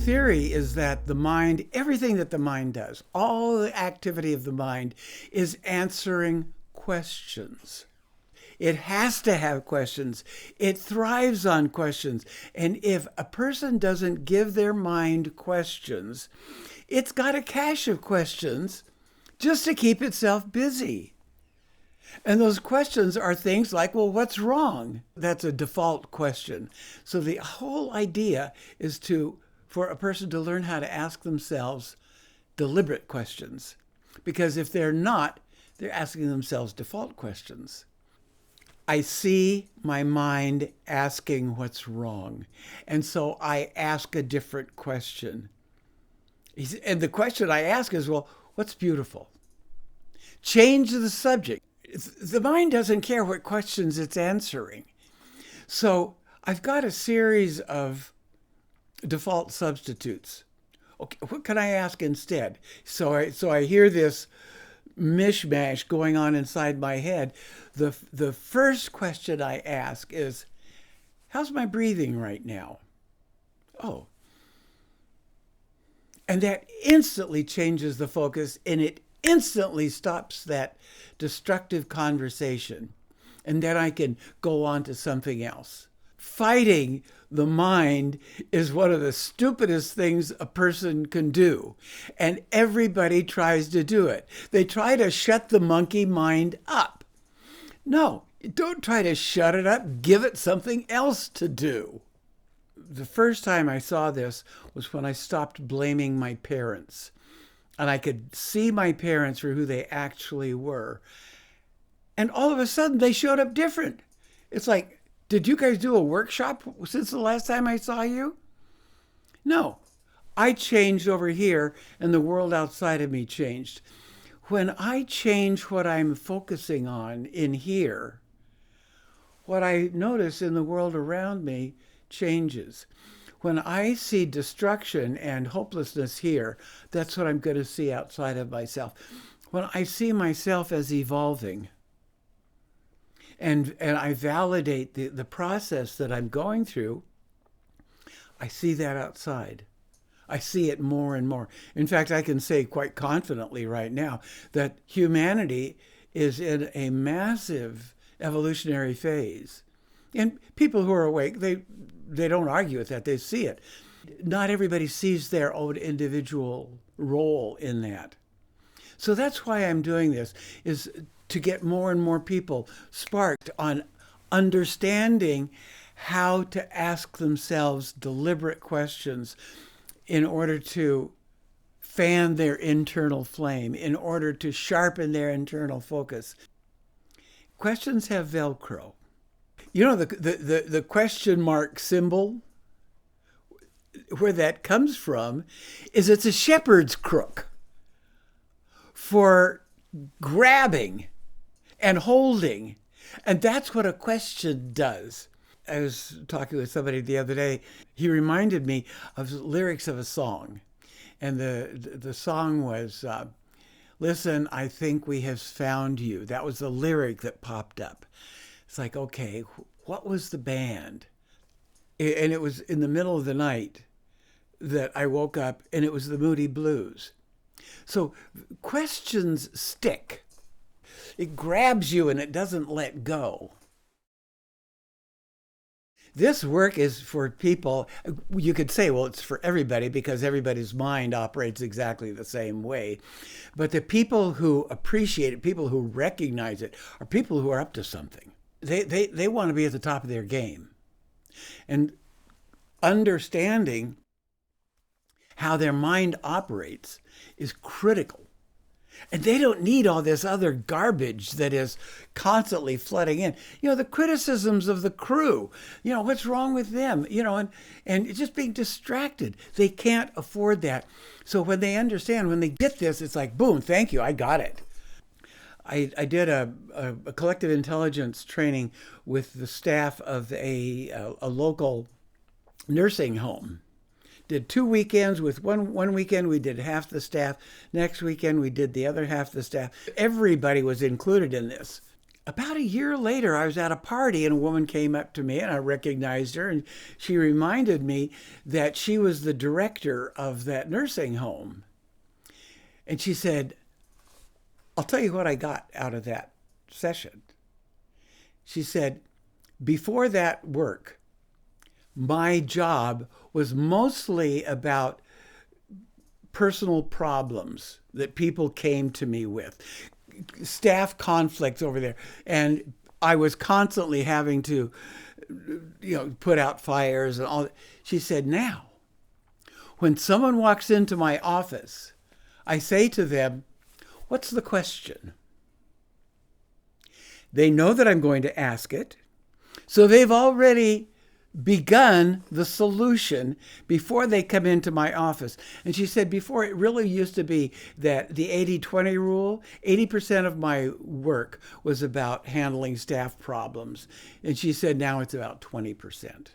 theory is that the mind, everything that the mind does, all the activity of the mind is answering questions. It has to have questions. It thrives on questions. And if a person doesn't give their mind questions, it's got a cache of questions just to keep itself busy. And those questions are things like, well, what's wrong? That's a default question. So the whole idea is for a person to learn how to ask themselves deliberate questions. Because if they're not, they're asking themselves default questions. I see my mind asking what's wrong. And so I ask a different question. And the question I ask is, well, what's beautiful? Change the subject. The mind doesn't care what questions it's answering. So I've got a series of default substitutes. Okay, what can I ask instead? So I hear this mishmash going on inside my head. The first question I ask is, how's my breathing right now? Oh. And that instantly changes the focus, and it instantly stops that destructive conversation. And then I can go on to something else. Fighting the mind is one of the stupidest things a person can do. And everybody tries to do it. They try to shut the monkey mind up. No, don't try to shut it up. Give it something else to do. The first time I saw this was when I stopped blaming my parents. And I could see my parents for who they actually were. And all of a sudden, they showed up different. It's like, did you guys do a workshop since the last time I saw you? No. I changed over here, and the world outside of me changed. When I change what I'm focusing on in here, what I notice in the world around me changes. When I see destruction and hopelessness here, that's what I'm going to see outside of myself. When I see myself as evolving, and I validate the process that I'm going through, I see that outside. I see it more and more. In fact, I can say quite confidently right now that humanity is in a massive evolutionary phase. And people who are awake, they don't argue with that. They see it. Not everybody sees their own individual role in that. So that's why I'm doing this, is to get more and more people sparked on understanding how to ask themselves deliberate questions in order to fan their internal flame, in order to sharpen their internal focus. Questions have Velcro. You know, the question mark symbol, where that comes from, is it's a shepherd's crook for grabbing and holding. And that's what a question does. I was talking with somebody the other day. He reminded me of lyrics of a song. And the song was, listen, I think we have found you. That was the lyric that popped up. It's like, okay, what was the band? And it was in the middle of the night that I woke up, and it was the Moody Blues. So questions stick. It grabs you and it doesn't let go. This work is for people, you could say, well, it's for everybody because everybody's mind operates exactly the same way. But the people who appreciate it, people who recognize it, are people who are up to something. They want to be at the top of their game. And understanding how their mind operates is critical. And they don't need all this other garbage that is constantly flooding in. You know, the criticisms of the crew, you know, what's wrong with them, you know, and just being distracted. They can't afford that. So when they understand, when they get this, it's like, boom, thank you, I got it. I did a collective intelligence training with the staff of a local nursing home. Did 2 weekends. With one weekend we did half the staff. Next weekend we did the other half the staff. Everybody was included in this. About a year later, I was at a party and a woman came up to me and I recognized her, and she reminded me that she was the director of that nursing home. And she said, I'll tell you what I got out of that session. She said, before that work, my job was mostly about personal problems that people came to me with, staff conflicts over there. And I was constantly having to, put out fires and all that. She said, now, when someone walks into my office, I say to them, what's the question? They know that I'm going to ask it. So they've already begun the solution before they come into my office. And she said before, it really used to be that the 80-20 rule, 80% of my work was about handling staff problems. And she said now it's about 20%.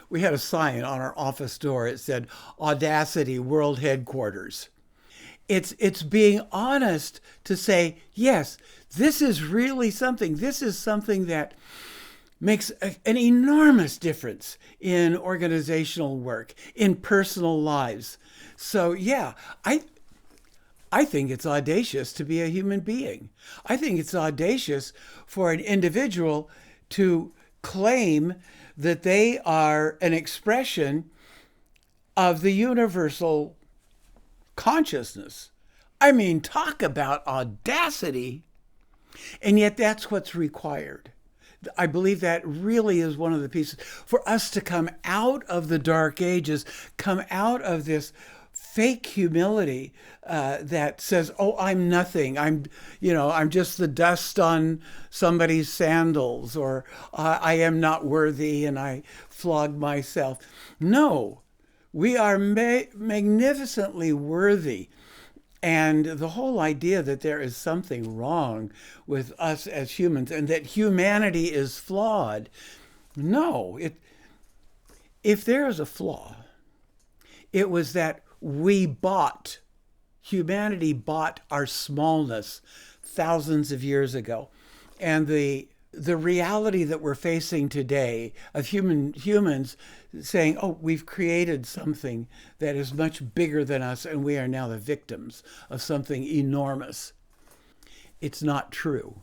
We had a sign on our office door. It said, Audacity World Headquarters. It's being honest to say, yes, this is really something. This is something that makes an enormous difference in organizational work, in personal lives. So yeah, I think it's audacious to be a human being. I think it's audacious for an individual to claim that they are an expression of the universal consciousness. I mean, talk about audacity. And yet that's what's required. I believe that really is one of the pieces for us to come out of the dark ages, come out of this fake humility that says, "Oh, I'm nothing. I'm just the dust on somebody's sandals," or "I am not worthy and I flog myself." No, we are magnificently worthy. And the whole idea that there is something wrong with us as humans and that humanity is flawed. No, if there is a flaw, it was that humanity bought our smallness thousands of years ago. And the reality that we're facing today of humans saying, oh, we've created something that is much bigger than us and we are now the victims of something enormous. It's not true.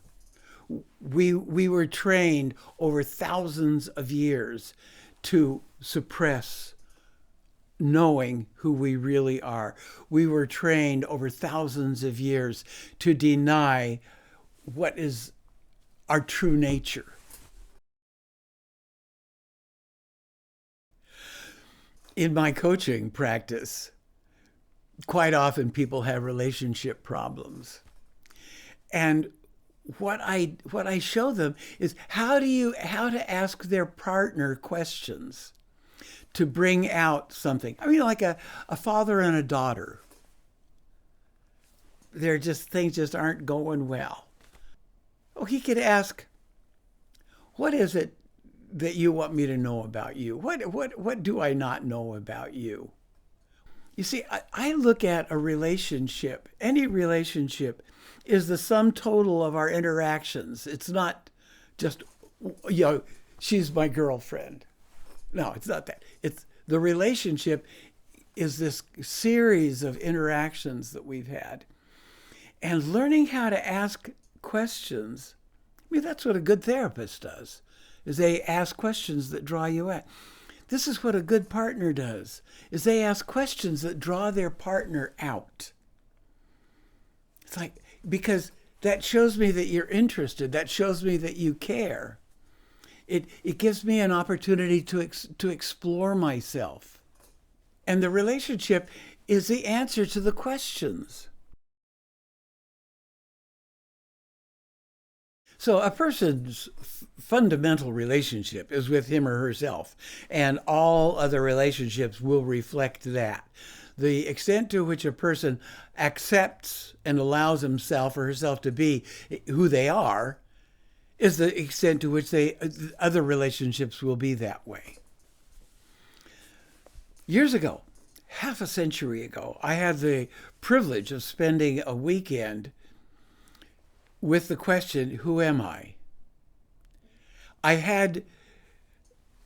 We were trained over thousands of years to suppress knowing who we really are. We were trained over thousands of years to deny what is our true nature. In my coaching practice, quite often people have relationship problems. And what I show them is how to ask their partner questions to bring out something. I mean, like a father and a daughter. Things just aren't going well. Oh, he could ask, what is it that you want me to know about you? What do I not know about you? You see, I look at a relationship. Any relationship is the sum total of our interactions. It's not just, she's my girlfriend. No, it's not that. It's the relationship is this series of interactions that we've had. And learning how to ask questions, I mean, that's what a good therapist does, is they ask questions that draw you out. This is what a good partner does, is they ask questions that draw their partner out. It's like, because that shows me that you're interested. That shows me that you care. It gives me an opportunity to explore myself. And the relationship is the answer to the questions. So a person's fundamental relationship is with him or herself, and all other relationships will reflect that. The extent to which a person accepts and allows himself or herself to be who they are is the extent to which other relationships will be that way. Years ago, half a century ago, I had the privilege of spending a weekend with the question, who am I? I had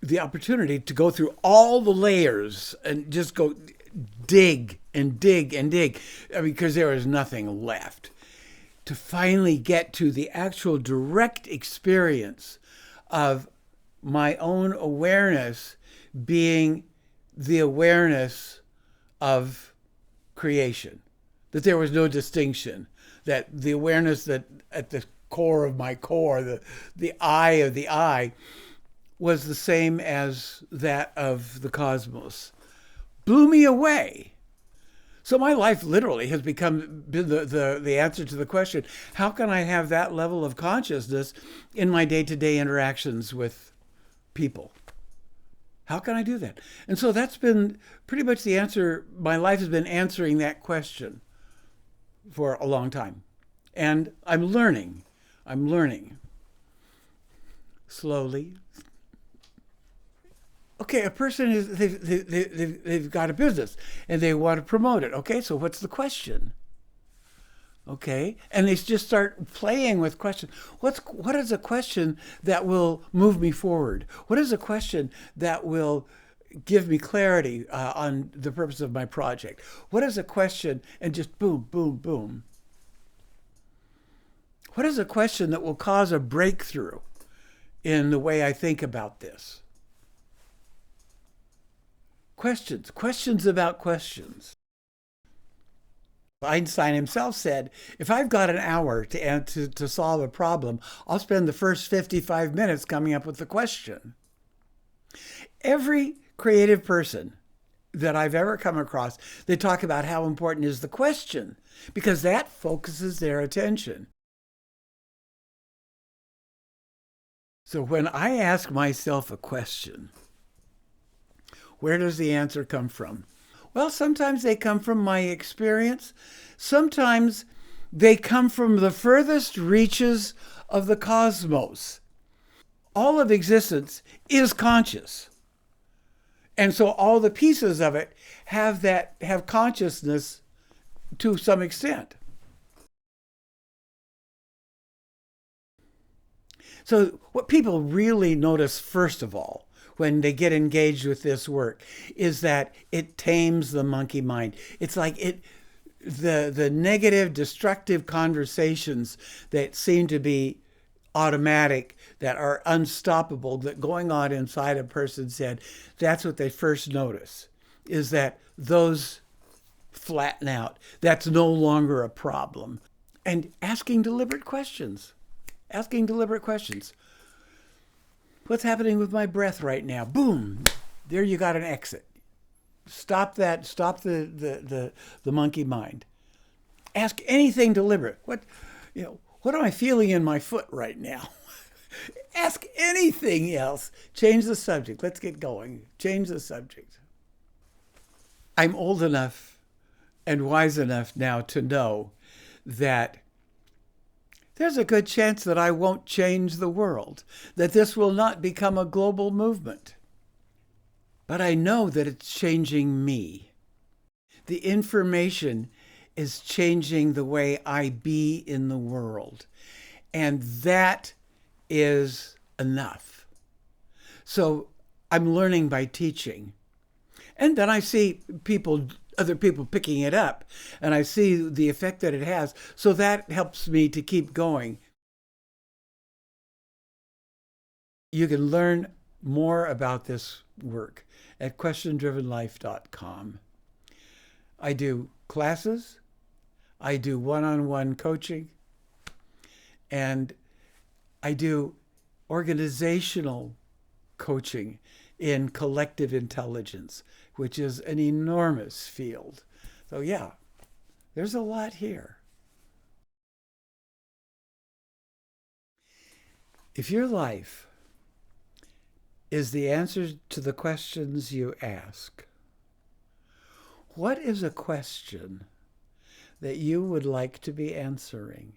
the opportunity to go through all the layers and just go dig and dig and dig, because there was nothing left, to finally get to the actual direct experience of my own awareness being the awareness of creation, that there was no distinction, that the awareness that at the core of my core, the eye of the eye, was the same as that of the cosmos, blew me away. So my life literally has been the answer to the question, how can I have that level of consciousness in my day-to-day interactions with people? How can I do that? And so that's been pretty much the answer. My life has been answering that question for a long time. And I'm learning. Slowly. Okay, a person they've got a business and they want to promote it. Okay, so what's the question? Okay, and they just start playing with questions. What is a question that will move me forward? What is a question that will give me clarity on the purpose of my project? What is a question? And just boom, boom, boom. What is a question that will cause a breakthrough in the way I think about this? Questions about questions. Einstein himself said, if I've got an hour to solve a problem, I'll spend the first 55 minutes coming up with the question. Every creative person that I've ever come across, they talk about how important is the question, because that focuses their attention. So when I ask myself a question, where does the answer come from? Well, sometimes they come from my experience. Sometimes they come from the furthest reaches of the cosmos. All of existence is conscious. And so all the pieces of it have consciousness to some extent. So what people really notice, first of all, when they get engaged with this work, is that it tames the monkey mind. It's like the negative, destructive conversations that seem to be automatic, that are unstoppable, that going on inside a person's head, that's what they first notice, is that those flatten out. That's no longer a problem. And asking deliberate questions. What's happening with my breath right now? Boom, there you got an exit. Stop that. Stop the monkey mind. Ask anything deliberate. What am I feeling in my foot right now? Ask anything else. Change the subject. Let's get going. Change the subject. I'm old enough and wise enough now to know that there's a good chance that I won't change the world, that this will not become a global movement. But I know that it's changing me. The information is changing the way I be in the world. And that is enough. So I'm learning by teaching. And then I see other people picking it up, and I see the effect that it has. So that helps me to keep going. You can learn more about this work at questiondrivenlife.com. I do classes, I do one-on-one coaching, and I do organizational coaching in collective intelligence, which is an enormous field. So yeah, there's a lot here. If your life is the answer to the questions you ask, what is a question that you would like to be answering?